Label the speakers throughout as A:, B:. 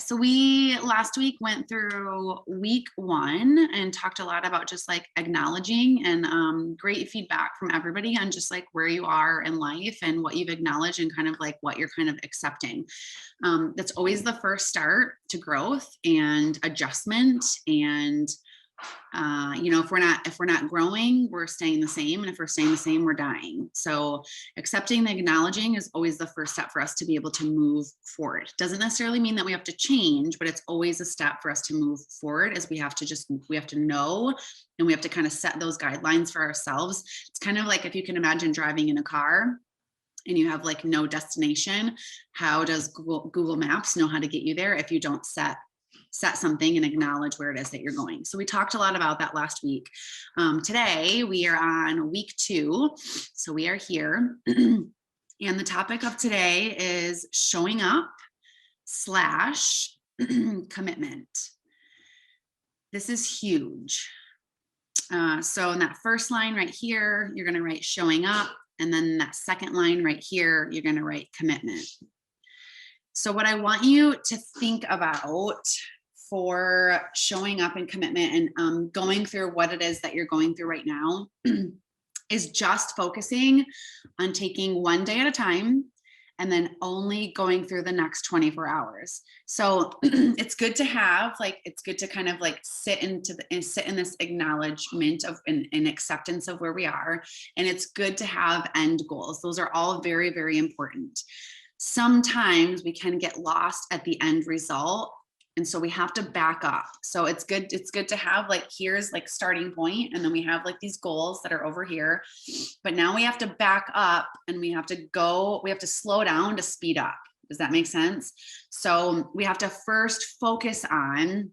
A: So we last week went through week 1 and talked a lot about just like acknowledging, and great feedback from everybody on just like where you are in life and what you've acknowledged and kind of like what you're kind of accepting. That's always the first start to growth and adjustment. And if we're not growing, we're staying the same. And if we're staying the same, we're dying. So accepting and acknowledging is always the first step for us to be able to move forward. Doesn't necessarily mean that we have to change, but it's always a step for us to move forward, as we have to know, and we have to kind of set those guidelines for ourselves. It's kind of like if you can imagine driving in a car and you have like no destination. How does Google Maps know how to get you there if you don't set something and acknowledge where it is that you're going? So we talked a lot about that last week. Today we are on week 2. So we are here. And the topic of today is showing up / commitment. This is huge. So in that first line right here, you're going to write showing up. And then that second line right here, you're going to write commitment. So what I want you to think about for showing up and commitment and going through what it is that you're going through right now is just focusing on taking one day at a time and then only going through the next 24 hours. So it's good to have, it's good to kind of like sit in this acknowledgement of an acceptance of where we are. And it's good to have end goals. Those are all very, very important. Sometimes we can get lost at the end result. And so we have to back up. So it's good to have here's starting point, and then we have these goals that are over here, but now we have to back up and we have to slow down to speed up. Does that make sense? So we have to first focus on,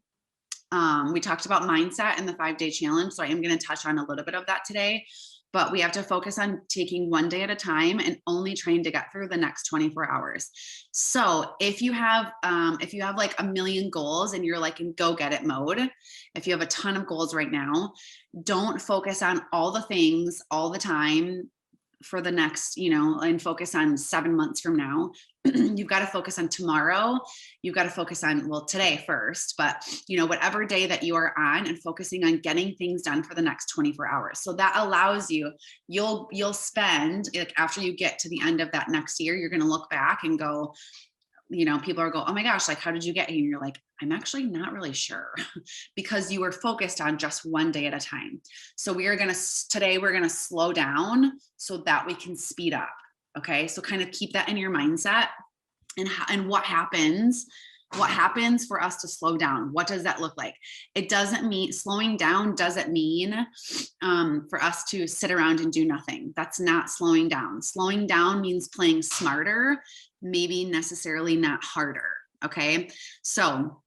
A: we talked about mindset in the 5-day challenge. So I am going to touch on a little bit of that today. But we have to focus on taking one day at a time and only trying to get through the next 24 hours. So if you have a million goals and you're in go get it mode, if you have a ton of goals right now, don't focus on all the things all the time for the next, and focus on 7 months from now. You've got to focus on tomorrow. You've got to focus on, today first, but whatever day that you are on, and focusing on getting things done for the next 24 hours. So that allows you'll spend, after you get to the end of that next year, you're going to look back and go, people are going, oh my gosh, how did you get here? And you're like, I'm actually not really sure, because you were focused on just one day at a time. So today we're going to slow down so that we can speed up. Okay. So kind of keep that in your mindset, and what happens for us to slow down. What does that look like? It doesn't mean slowing down doesn't mean for us to sit around and do nothing. That's not slowing down. Slowing down means playing smarter, maybe necessarily not harder. Okay. So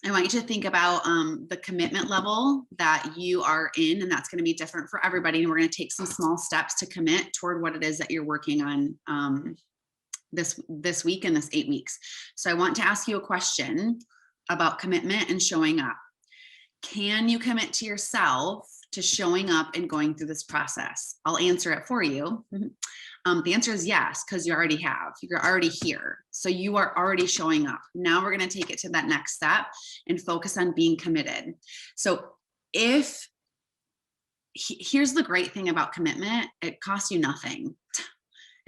A: I want you to think about the commitment level that you are in, and that's going to be different for everybody. And we're going to take some small steps to commit toward what it is that you're working on this week and this 8 weeks. So I want to ask you a question about commitment and showing up. Can you commit to yourself to showing up and going through this process? I'll answer it for you. The answer is yes, because you already have. You're already here. So you are already showing up. Now we're going to take it to that next step and focus on being committed. So here's the great thing about commitment. It costs you nothing.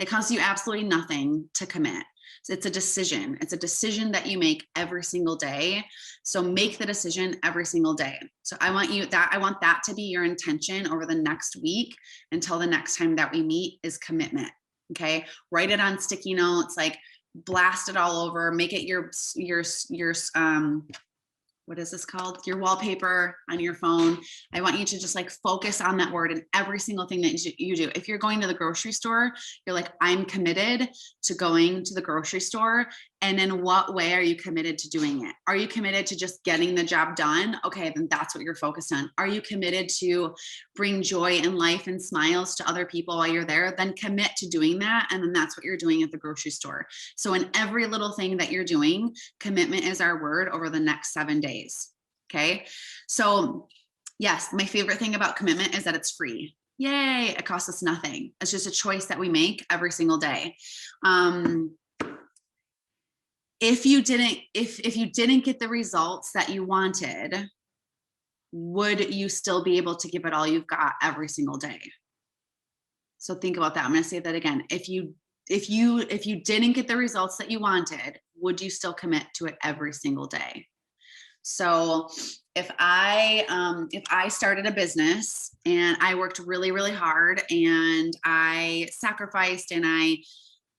A: It costs you absolutely nothing to commit. So it's a decision. It's a decision that you make every single day. So make the decision every single day. So I want that to be your intention over the next week until the next time that we meet is commitment. Okay. Write it on sticky notes, blast it all over, make it your what is this called? Your wallpaper on your phone. I want you to just focus on that word in every single thing that you do. If you're going to the grocery store, you're like, I'm committed to going to the grocery store. And in what way are you committed to doing it? Are you committed to just getting the job done? Okay, then that's what you're focused on. Are you committed to bring joy and life and smiles to other people while you're there? Then commit to doing that. And then that's what you're doing at the grocery store. So in every little thing that you're doing, commitment is our word over the next 7 days. Okay. So yes, my favorite thing about commitment is that it's free. Yay. It costs us nothing. It's just a choice that we make every single day. if you didn't get the results that you wanted, would you still be able to give it all you've got every single day? So think about that. I'm going to say that again. If you didn't get the results that you wanted, would you still commit to it every single day? So if I started a business and I worked really, really hard and I sacrificed and I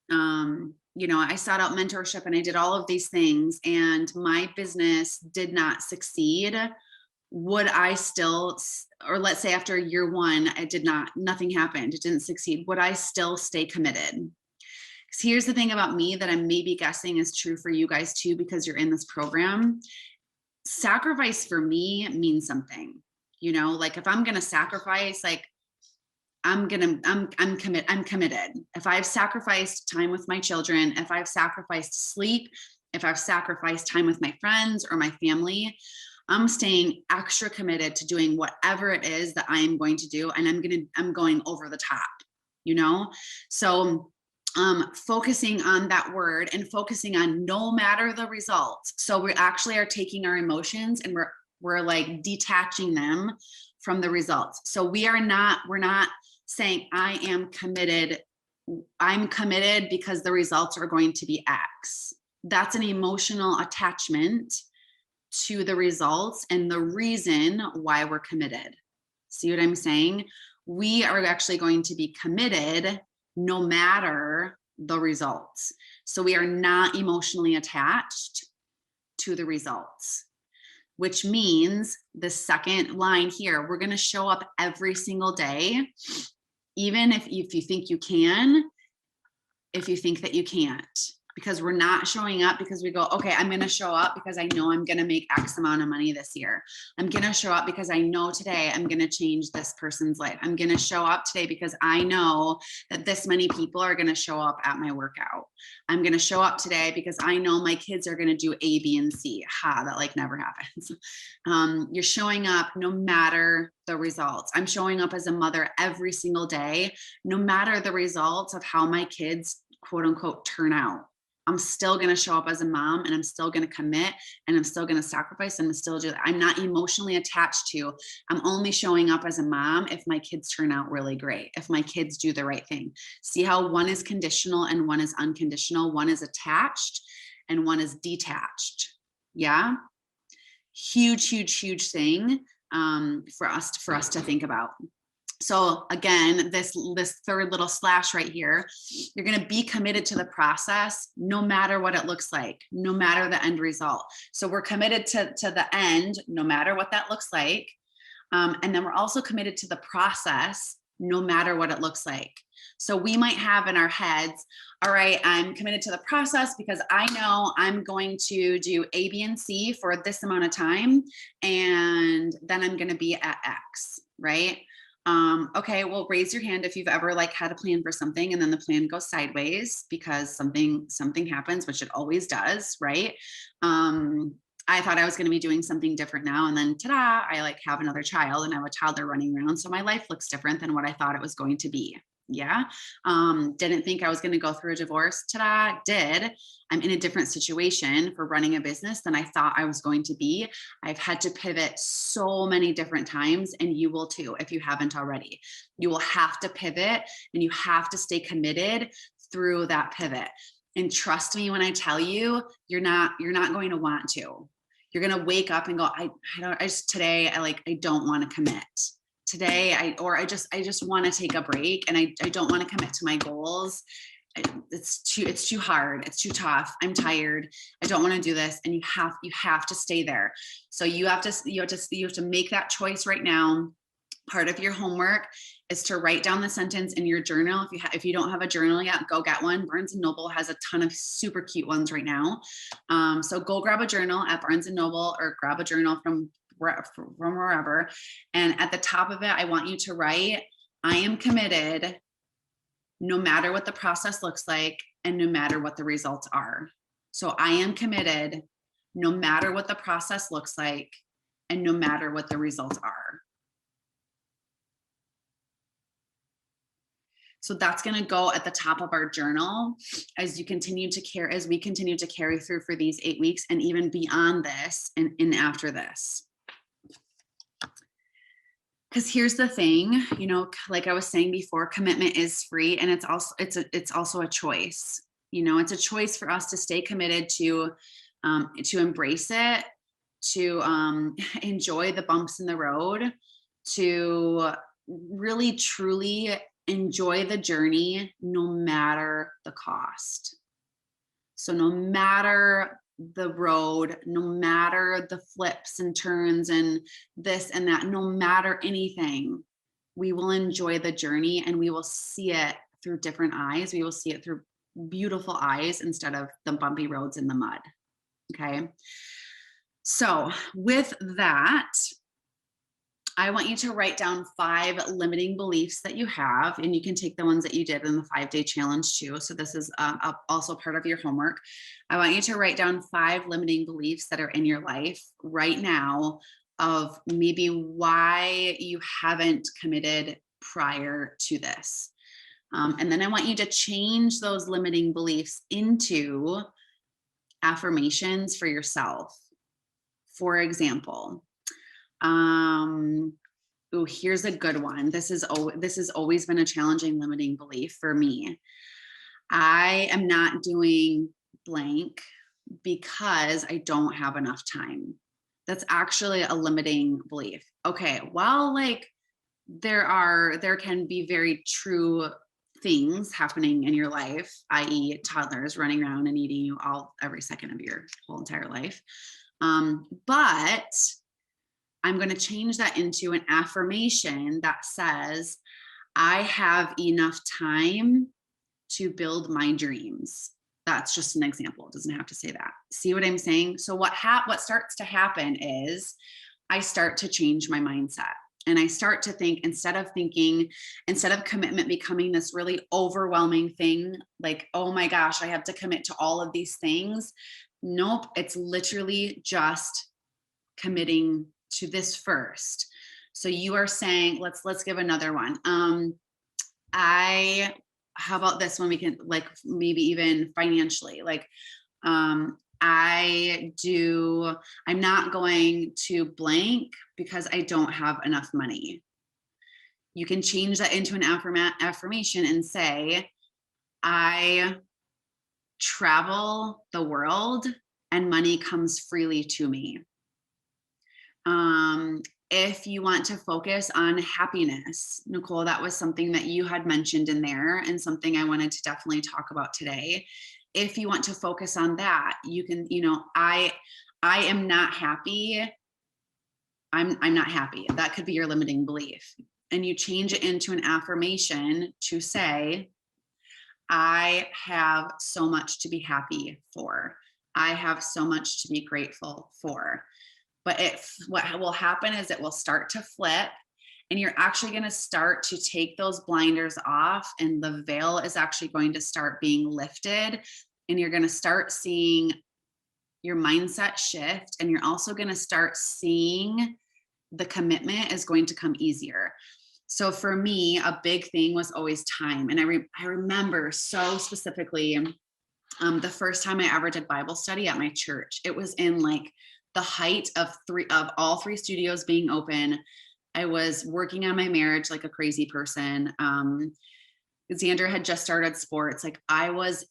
A: sought out mentorship and I did all of these things and my business did not succeed, would I still, or let's say after year one, nothing happened, it didn't succeed, would I still stay committed? Because here's the thing about me that I'm maybe guessing is true for you guys too, because you're in this program. Sacrifice for me means something, like if I'm going to sacrifice, like I'm committed. If I've sacrificed time with my children, if I've sacrificed sleep, if I've sacrificed time with my friends or my family, I'm staying extra committed to doing whatever it is that I am going to do. And I'm going over the top, so focusing on that word and focusing on no matter the results. So we actually are taking our emotions and we're like detaching them from the results. So we're not saying I am committed. I'm committed because the results are going to be X. That's an emotional attachment to the results and the reason why we're committed. See what I'm saying? We are actually going to be committed no matter the results. So we are not emotionally attached to the results, which means the second line here, we're going to show up every single day, even if you think you can, if you think that you can't. Because we're not showing up because we go, okay, I'm going to show up because I know I'm going to make X amount of money this year. I'm going to show up because I know today I'm going to change this person's life. I'm going to show up today because I know that this many people are going to show up at my workout. I'm going to show up today because I know my kids are going to do A, B, and C. That like never happens. You're showing up no matter the results. I'm showing up as a mother every single day, no matter the results of how my kids, quote unquote, turn out. I'm still going to show up as a mom and I'm still going to commit and I'm still going to sacrifice and I'm still do that. I'm not emotionally attached to, I'm only showing up as a mom if my kids turn out really great, if my kids do the right thing. See how one is conditional and one is unconditional, one is attached and one is detached. Yeah. Huge, huge, huge thing for us to think about. So again, this third little slash right here, you're going to be committed to the process, no matter what it looks like, no matter the end result. So we're committed to the end, no matter what that looks like. And then we're also committed to the process, no matter what it looks like. So we might have in our heads, all right, I'm committed to the process because I know I'm going to do A, B, and C for this amount of time. And then I'm going to be at X, right? Okay, well, raise your hand if you've ever like had a plan for something and then the plan goes sideways because something happens, which it always does, right? I thought I was going to be doing something different now. And then ta-da, I like have another child and I have a toddler running around. So my life looks different than what I thought it was going to be. Yeah. Didn't think I was going to go through a divorce. Ta-da, did. I'm in a different situation for running a business than I thought I was going to be. I've had to pivot so many different times, and you will too if you haven't already. You will have to pivot and you have to stay committed through that pivot. And trust me when I tell you, you're not going to want to. You're going to wake up and go, I don't want to commit. Today, I just want to take a break and I don't want to commit to my goals. It's too hard. It's too tough. I'm tired. I don't want to do this. And you have to stay there. So you have to make that choice right now. Part of your homework is to write down the sentence in your journal. If you don't have a journal yet, go get one. Barnes & Noble has a ton of super cute ones right now. So go grab a journal at Barnes & Noble or grab a journal from wherever. And at the top of it, I want you to write, I am committed no matter what the process looks like and no matter what the results are. So I am committed no matter what the process looks like and no matter what the results are. So that's going to go at the top of our journal as we continue to carry through for these 8 weeks and even beyond this and after this. Because here's the thing, you know, like I was saying before, commitment is free, and it's also a choice. You know, it's a choice for us to stay committed to embrace it, to enjoy the bumps in the road, to really truly enjoy the journey no matter the cost. So no matter the road, no matter the flips and turns and this and that, no matter anything, we will enjoy the journey and we will see it through different eyes. We will see it through beautiful eyes instead of the bumpy roads in the mud. Okay. So with that, I want you to write down 5 limiting beliefs that you have, and you can take the ones that you did in the 5-day challenge too. So this is also part of your homework. I want you to write down 5 limiting beliefs that are in your life right now of maybe why you haven't committed prior to this. And then I want you to change those limiting beliefs into affirmations for yourself. For example, here's a good one. This has always been a challenging limiting belief for me. I am not doing blank because I don't have enough time. That's actually a limiting belief. Okay, well, like there can be very true things happening in your life, i.e. toddlers running around and eating you every second of your whole entire life. But I'm going to change that into an affirmation that says, I have enough time to build my dreams. That's just an example. It doesn't have to say that. See what I'm saying? So what starts to happen is I start to change my mindset. And I start to think, instead of commitment becoming this really overwhelming thing, like, oh my gosh, I have to commit to all of these things. Nope. It's literally just committing to this first. So you are saying, let's give another one. How about this one? We can, like, maybe even financially, like, I'm not going to blank because I don't have enough money. You can change that into an affirmation and say, I travel the world and money comes freely to me. If you want to focus on happiness, Nicole, that was something that you had mentioned in there and something I wanted to definitely talk about today. If you want to focus on that, you can, I am not happy. I'm not happy. That could be your limiting belief. And you change it into an affirmation to say, I have so much to be happy for. I have so much to be grateful for. But what will happen is it will start to flip, and you're actually going to start to take those blinders off, and the veil is actually going to start being lifted, and you're going to start seeing your mindset shift, and you're also going to start seeing the commitment is going to come easier. So for me, a big thing was always time. And I remember so specifically the first time I ever did Bible study at my church. It was in like the height of all 3 studios being open. I was working on my marriage like a crazy person. Xander had just started sports. Like I was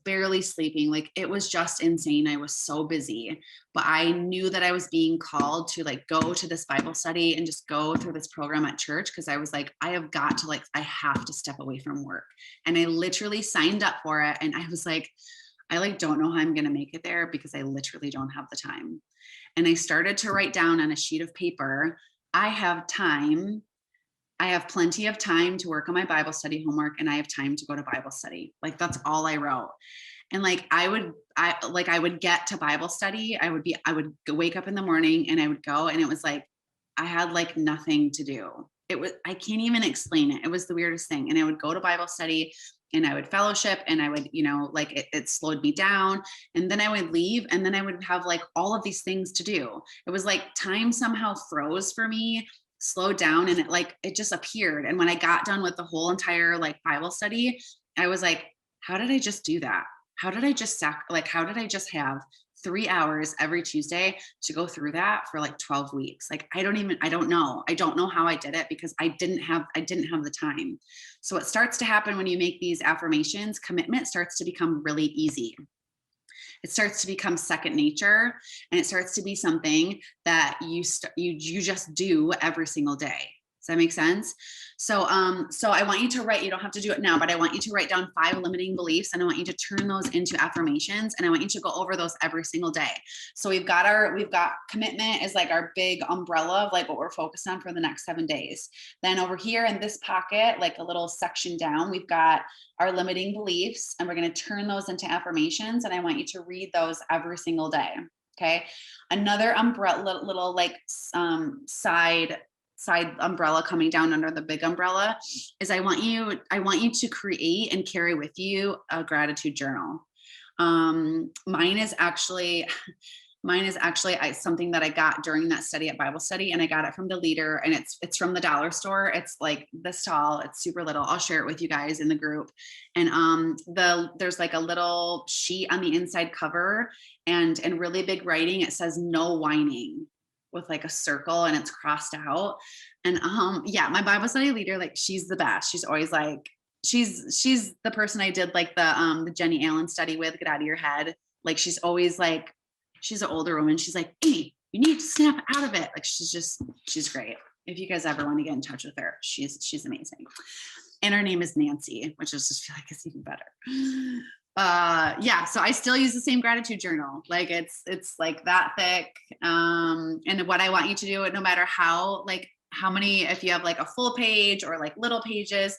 A: barely sleeping. Like it was just insane. I was so busy, but I knew that I was being called to like go to this Bible study and just go through this program at church. Cause I was like, I have to step away from work. And I literally signed up for it. And I was like, I don't know how I'm going to make it there because I literally don't have the time. And I started to write down on a sheet of paper, I have time. I have plenty of time to work on my Bible study homework, and I have time to go to Bible study. Like that's all I wrote. And like I would get to Bible study. I would wake up in the morning and I would go, and it was like I had like nothing to do. I can't even explain it. It was the weirdest thing. And I would go to Bible study and I would fellowship, and I would, it slowed me down, and then I would leave, and then I would have like all of these things to do. It was like time somehow froze for me. slowed down and it just appeared. And when I got done with the whole entire like Bible study, I was like, how did I just do that? How did I just how did I just have 3 hours every Tuesday to go through that for like 12 weeks? Like, I don't know. I don't know how I did it because I didn't have the time. So what starts to happen when you make these affirmations, commitment starts to become really easy. It starts to become second nature, and it starts to be something that you just do every single day. Does that make sense? So I want you to write, you don't have to do it now, but I want you to write down 5 limiting beliefs, and I want you to turn those into affirmations, and I want you to go over those every single day. So we've got commitment is like our big umbrella of like what we're focused on for the next 7 days. Then over here in this pocket, like a little section down, we've got our limiting beliefs, and we're going to turn those into affirmations. And I want you to read those every single day. Okay. Another umbrella, little like side umbrella coming down under the big umbrella is I want you to create and carry with you a gratitude journal. Mine is actually something that I got during that study at Bible study, and I got it from the leader, and it's from the dollar store. It's like this tall, it's super little. I'll share it with you guys in the group. And there's like a little sheet on the inside cover, and in really big writing, it says no whining with like a circle, and it's crossed out. And yeah, my Bible study leader, like, she's the best. She's always like, she's the person I did like the Jenny Allen study with, Get Out of Your Head. Like, she's always like, she's an older woman. She's like, hey, you need to snap out of it. Like, she's great. If you guys ever want to get in touch with her, she's amazing. And her name is Nancy, which I just feel like is even better. Yeah, so I still use the same gratitude journal. Like, it's like that thick. And what I want you to do, no matter how many, if you have like a full page or like little pages,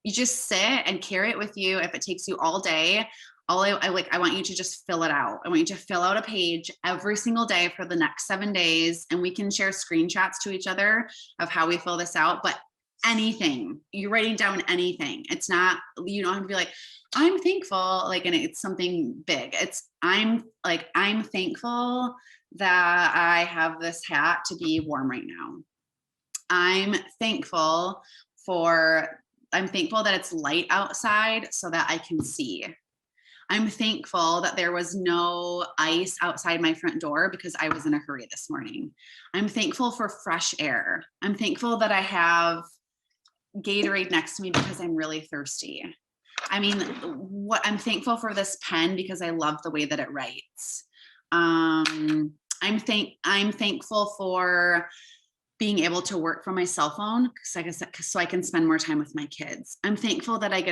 A: you just sit and carry it with you. If it takes you all day, I want you to just fill it out. I want you to fill out a page every single day for the next 7 days. And we can share screenshots to each other of how we fill this out. But anything, you're writing down anything. It's not, you don't have to be like, I'm thankful, like, and it's something big. I'm thankful that I have this hat to be warm right now. I'm thankful that it's light outside so that I can see. I'm thankful that there was no ice outside my front door because I was in a hurry this morning. I'm thankful for fresh air. I'm thankful that I have Gatorade next to me because I'm really thirsty. I mean, I'm thankful for this pen because I love the way that it writes. I'm thankful for being able to work from my cell phone so I can spend more time with my kids. I'm thankful that I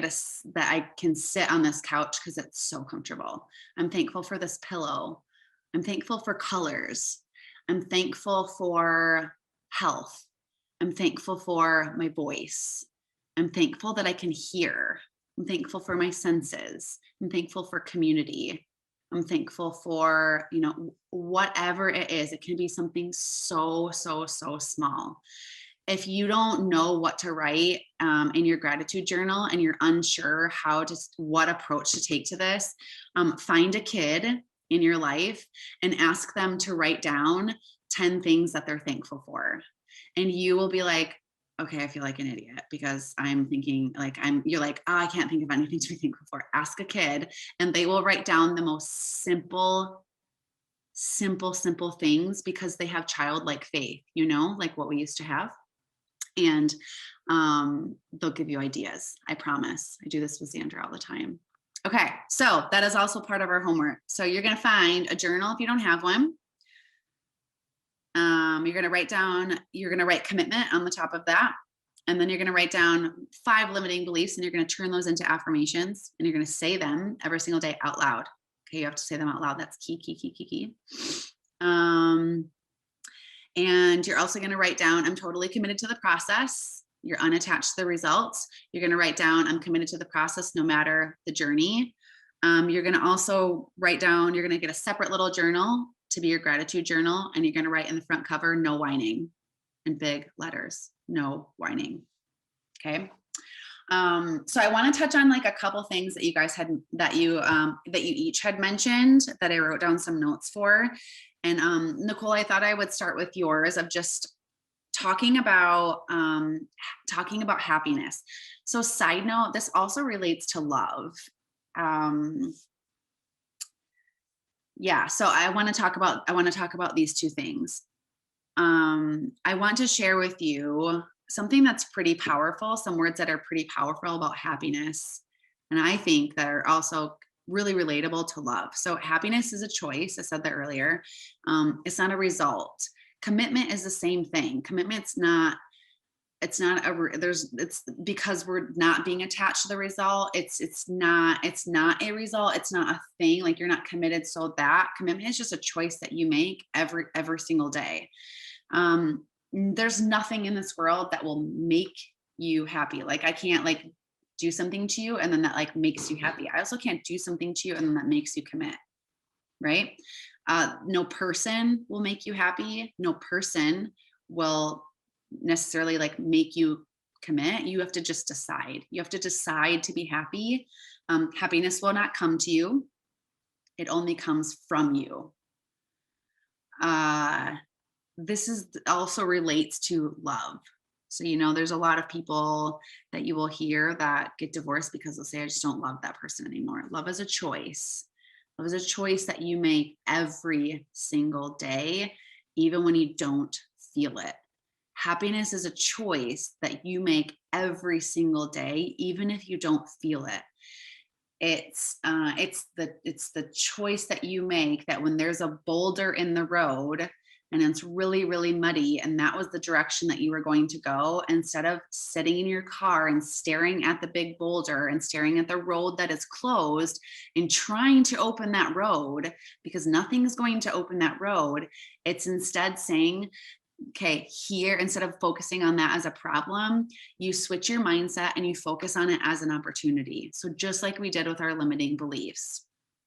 A: can sit on this couch because it's so comfortable. I'm thankful for this pillow. I'm thankful for colors. I'm thankful for health. I'm thankful for my voice. I'm thankful that I can hear. I'm thankful for my senses. I'm thankful for community. I'm thankful for, whatever it is. It can be something so, so, so small. If you don't know what to write in your gratitude journal and you're unsure what approach to take to this, find a kid in your life and ask them to write down 10 things that they're thankful for. And you will be like, okay, I feel like an idiot because I'm thinking you're like, oh, I can't think of anything to be thankful for. Ask a kid and they will write down the most simple things because they have childlike faith, like what we used to have. And they'll give you ideas. I promise. I do this with Xandra all the time. Okay, so that is also part of our homework. So you're going to find a journal if you don't have one. You're going to write commitment on the top of that. And then you're going to write down 5 limiting beliefs and you're going to turn those into affirmations and you're going to say them every single day out loud. Okay. You have to say them out loud. That's key. And you're also going to write down, I'm totally committed to the process. You're unattached to the results. You're going to write down, I'm committed to the process no matter the journey. You're going to also write down, you're going to get a separate little journal to be your gratitude journal. And you're going to write in the front cover, no whining, in big letters, no whining. Okay. So I want to touch on like a couple things that you guys that you each had mentioned that I wrote down some notes for. And Nicole, I thought I would start with yours of just talking about happiness. So side note, this also relates to love. Yeah, so I want to talk about these two things. I want to share with you something that's pretty powerful, some words that are pretty powerful about happiness, and I think that are also really relatable to love. So happiness is a choice. I said that earlier. It's not a result. Commitment is the same thing. Commitment's not, it's because we're not being attached to the result. It's not a result. It's not a thing. Like, you're not committed. So that commitment is just a choice that you make every single day. There's nothing in this world that will make you happy. Like, I can't like do something to you and then that like makes you happy. I also can't do something to you and then that makes you commit, right? No person will make you happy. No person will necessarily like make you commit. You have to just decide. You have to decide to be happy. Happiness will not come to you. It only comes from you. This is also relates to love. So, there's a lot of people that you will hear that get divorced because they'll say, I just don't love that person anymore. Love is a choice. Love is a choice that you make every single day, even when you don't feel it. Happiness is a choice that you make every single day, even if you don't feel it. It's the choice that you make that when there's a boulder in the road and it's really, really muddy, and that was the direction that you were going to go, instead of sitting in your car and staring at the big boulder and staring at the road that is closed and trying to open that road, because nothing's going to open that road, it's instead saying, okay, here, instead of focusing on that as a problem, you switch your mindset and you focus on it as an opportunity. So just like we did with our limiting beliefs.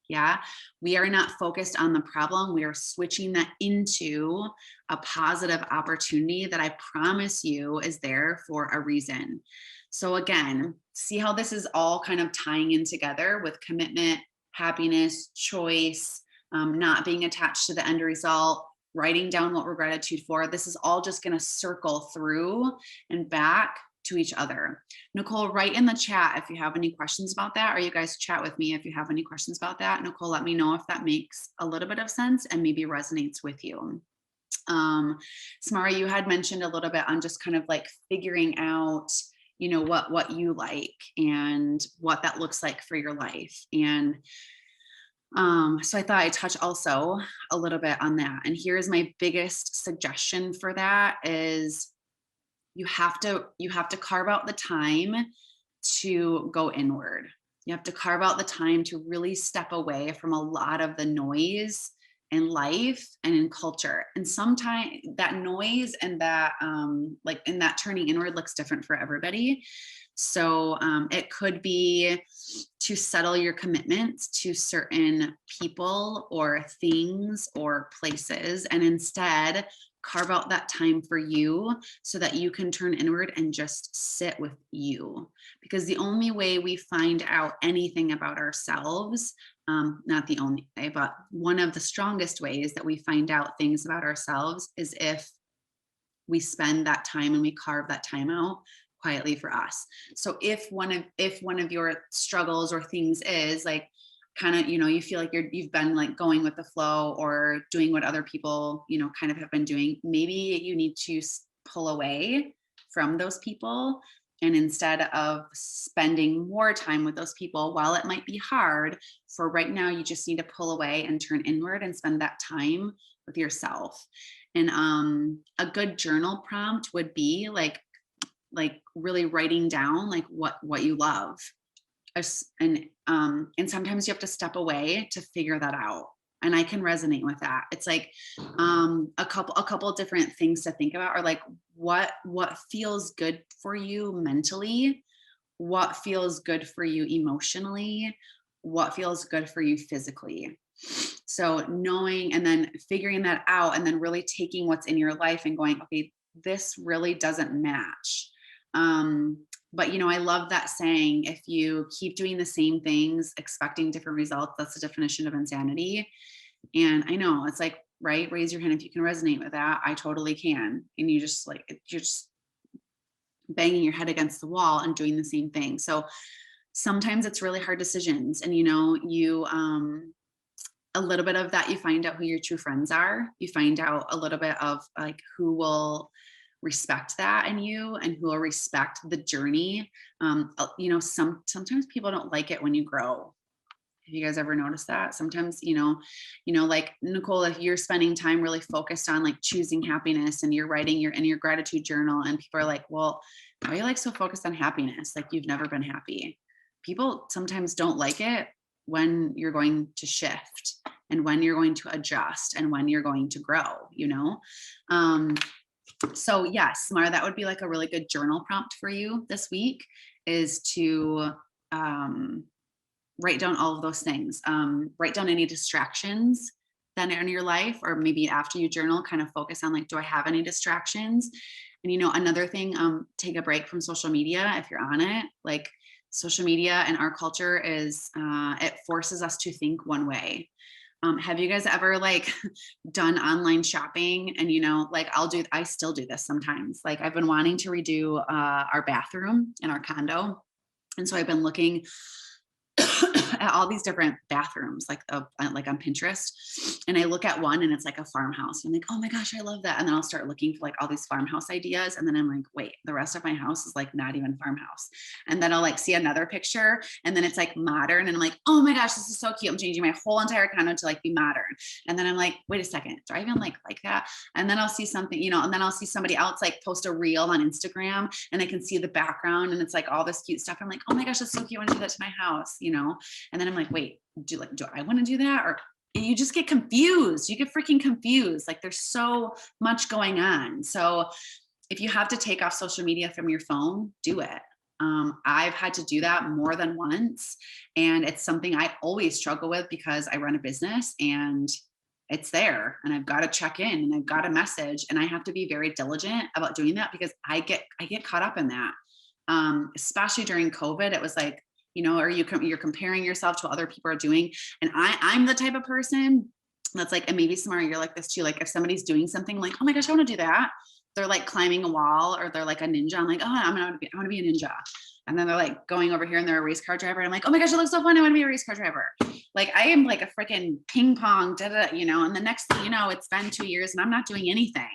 A: Yeah, we are not focused on the problem. We are switching that into a positive opportunity that I promise you is there for a reason. So again, see how this is all kind of tying in together with commitment, happiness, choice, not being attached to the end result, writing down what we're gratitude for. This is all just going to circle through and back to each other. Nicole, write in the chat if you have any questions about that, or you guys chat with me if you have any questions about that. Nicole, let me know if that makes a little bit of sense and maybe resonates with you. Samara, you had mentioned a little bit on just kind of like figuring out, what you like and what that looks like for your life. And so I thought I'd touch also a little bit on that. And here's my biggest suggestion for that is you have to carve out the time to go inward. You have to carve out the time to really step away from a lot of the noise in life and in culture. And sometimes that noise and that like in that turning inward looks different for everybody. So it could be to settle your commitments to certain people or things or places, and instead carve out that time for you so that you can turn inward and just sit with you. Because the only way we find out anything about ourselves, not the only way, but one of the strongest ways that we find out things about ourselves is if we spend that time and we carve that time out quietly for us. So if one of your struggles or things is like kind of, you feel like you've been like going with the flow or doing what other people, kind of have been doing, maybe you need to pull away from those people. And instead of spending more time with those people, while it might be hard for right now, you just need to pull away and turn inward and spend that time with yourself. And a good journal prompt would be like really writing down like what you love. And sometimes you have to step away to figure that out. And I can resonate with that. It's like a couple different things to think about are like what feels good for you mentally, what feels good for you emotionally, what feels good for you physically. So knowing and then figuring that out and then really taking what's in your life and going, okay, this really doesn't match. But I love that saying, if you keep doing the same things, expecting different results, that's the definition of insanity. And I know it's like, right? Raise your hand if you can resonate with that. I totally can. And you just like, you're just banging your head against the wall and doing the same thing. So sometimes it's really hard decisions. And, you know, a little bit of that, you find out who your true friends are. You find out a little bit of like who will respect that in you and who will respect the journey. You know, sometimes people don't like it when you grow. Have you guys ever noticed that? Sometimes, you know, like Nicole, if you're spending time really focused on like choosing happiness and you're writing in your gratitude journal, and people are like, well, why are you like so focused on happiness? Like you've never been happy. People sometimes don't like it when you're going to shift and when you're going to adjust and when you're going to grow, you know? So yes, Mara, that would be like a really good journal prompt for you this week, is to write down all of those things. Write down any distractions then in your life, or maybe after you journal, kind of focus on like, do I have any distractions? And, you know, another thing, take a break from social media if you're on it. Like social media in our culture is, it forces us to think one way. Have you guys ever like done online shopping? And, you know, like I still do this sometimes. Like I've been wanting to redo our bathroom in our condo. And so I've been looking at all these different bathrooms, like on Pinterest. And I look at one and it's like a farmhouse. And I'm like, oh my gosh, I love that. And then I'll start looking for like all these farmhouse ideas. And then I'm like, wait, the rest of my house is like not even farmhouse. And then I'll like see another picture and then it's like modern. And I'm like, oh my gosh, this is so cute. I'm changing my whole entire condo to like be modern. And then I'm like, wait a second, do I even like that? And then I'll see something, you know, and then I'll see somebody else like post a reel on Instagram and I can see the background and it's like all this cute stuff. I'm like, oh my gosh, that's so cute. I want to do that to my house, you know? And then I'm like, wait, do I want to do that? Or you just get confused. You get freaking confused. Like there's so much going on. So if you have to take off social media from your phone, do it. I've had to do that more than once. And it's something I always struggle with because I run a business and it's there and I've got to check in and I've got a message and I have to be very diligent about doing that because I get caught up in that. Especially during COVID, it was like, you know, or you're comparing yourself to what other people are doing. And I'm the type of person that's like, and maybe Samara, you're like this too. Like if somebody's doing something like, oh my gosh, I want to do that. They're like climbing a wall or they're like a ninja. I'm like, oh, I want to be a ninja. And then they're like going over here and they're a race car driver. And I'm like, oh my gosh, it looks so fun. I want to be a race car driver. Like I am like a freaking ping pong, you know, and the next thing you know, it's been 2 years and I'm not doing anything.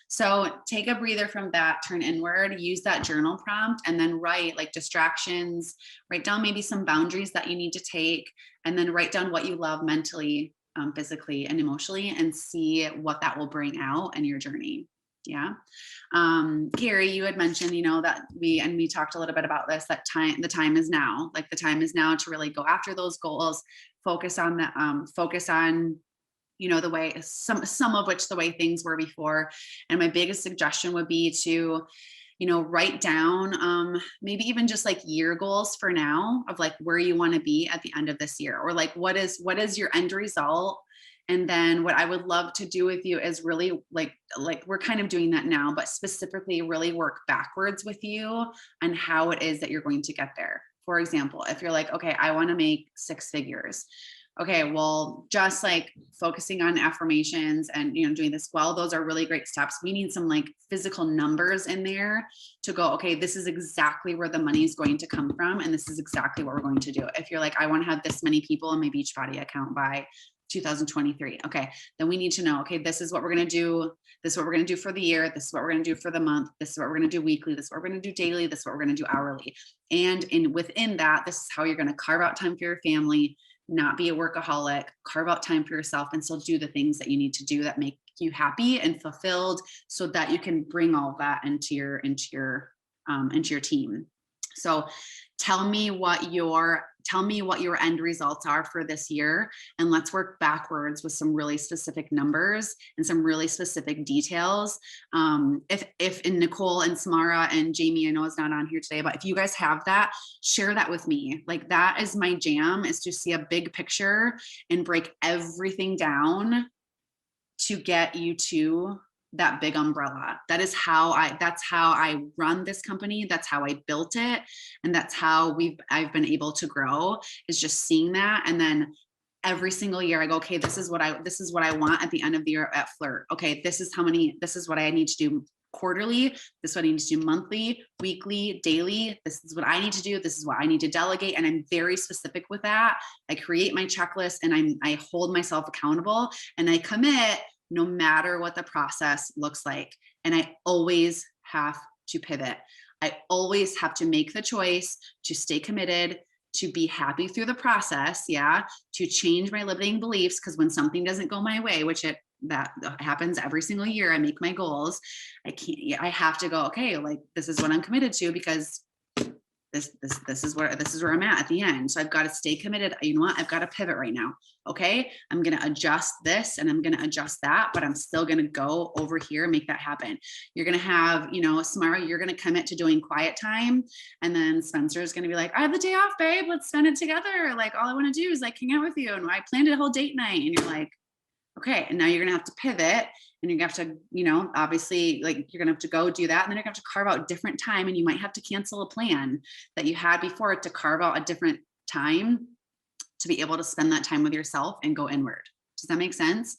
A: So take a breather from that, turn inward, use that journal prompt, and then write like distractions, write down maybe some boundaries that you need to take, and then write down what you love mentally, physically, and emotionally, and see what that will bring out in your journey. Yeah. Carrie, you had mentioned, you know, that we talked a little bit about this, that the time is now, like the time is now to really go after those goals, focus on you know, the way some of which the way things were before. And my biggest suggestion would be to, you know, write down maybe even just like year goals for now of like where you want to be at the end of this year, or like what is your end result. And then what I would love to do with you is really like we're kind of doing that now, but specifically really work backwards with you on how it is that you're going to get there. For example, if you're like, okay, I want to make 6 figures. Okay, well, just like focusing on affirmations and, you know, doing this, well, those are really great steps. We need some like physical numbers in there to go, okay, this is exactly where the money is going to come from. And this is exactly what we're going to do. If you're like, I want to have this many people in my Beachbody account by 2023. Okay, then we need to know, okay, this is what we're going to do. This is what we're going to do for the year. This is what we're going to do for the month. This is what we're going to do weekly. This is what we're going to do daily. This is what we're going to do hourly. And within that, this is how you're going to carve out time for your family, not be a workaholic, carve out time for yourself, and still do the things that you need to do that make you happy and fulfilled, so that you can bring all of that into your team. So tell me what your end results are for this year, and let's work backwards with some really specific numbers and some really specific details. If Nicole and Samara and Jamie, I know is not on here today, but if you guys have that, share that with me. Like that is my jam, is to see a big picture and break everything down to get you to that big umbrella. That's how I run this company. That's how I built it. And that's how I've been able to grow, is just seeing that. And then every single year I go, okay, this is what I want at the end of the year at Flirt. Okay, this is what I need to do quarterly. This is what I need to do monthly, weekly, daily. This is what I need to do. This is what I need to delegate. And I'm very specific with that. I create my checklist and I hold myself accountable and I commit no matter what the process looks like. And I always have to pivot. I always have to make the choice to stay committed, to be happy through the process. Yeah. To change my limiting beliefs. Cause when something doesn't go my way, that happens every single year, I make my goals. I have to go, okay, like this is what I'm committed to because this is where I'm at the end. So I've got to stay committed. You know what? I've got to pivot right now. Okay. I'm going to adjust this and I'm going to adjust that, but I'm still going to go over here and make that happen. You're going to have, tomorrow you're going to commit to doing quiet time. And then Spencer is going to be like, I have the day off, babe. Let's spend it together. Like all I want to do is like hang out with you. And I planned a whole date night. And you're like, okay. And now you're going to have to pivot and you're going to have to, obviously like you're going to have to go do that. And then you're going to have to carve out different time. And you might have to cancel a plan that you had before to carve out a different time to be able to spend that time with yourself and go inward. Does that make sense?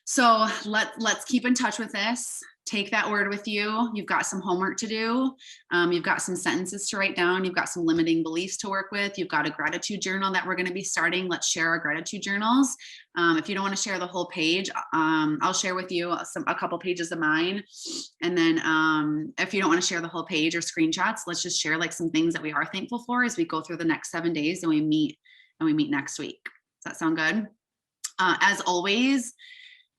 A: So let's keep in touch with this. Take that word with you. You've got some homework to do. You've got some sentences to write down. You've got some limiting beliefs to work with. You've got a gratitude journal that we're going to be starting. Let's share our gratitude journals. If you don't want to share the whole page, I'll share with you a couple pages of mine. And then if you don't want to share the whole page or screenshots, let's just share like some things that we are thankful for as we go through the next 7 days and we meet next week. Does that sound good? As always,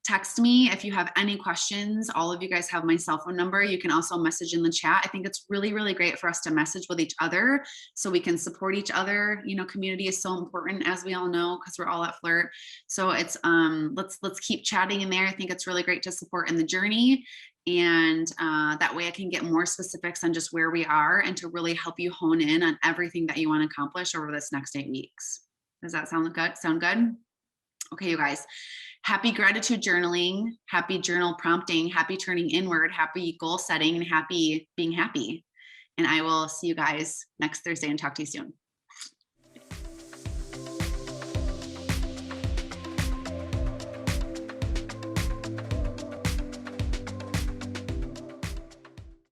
A: text me if you have any questions. All of you guys have my cell phone number. You can also message in the chat. I think it's really, really great for us to message with each other so we can support each other. Community is so important, as we all know, because we're all at Flirt. So it's let's keep chatting in there. I think it's really great to support in the journey. And that way I can get more specifics on just where we are and to really help you hone in on everything that you want to accomplish over this next 8 weeks. Does that sound good? Okay, you guys. Happy gratitude journaling, happy journal prompting, happy turning inward, happy goal setting, and happy being happy. And I will see you guys next Thursday and talk to you soon.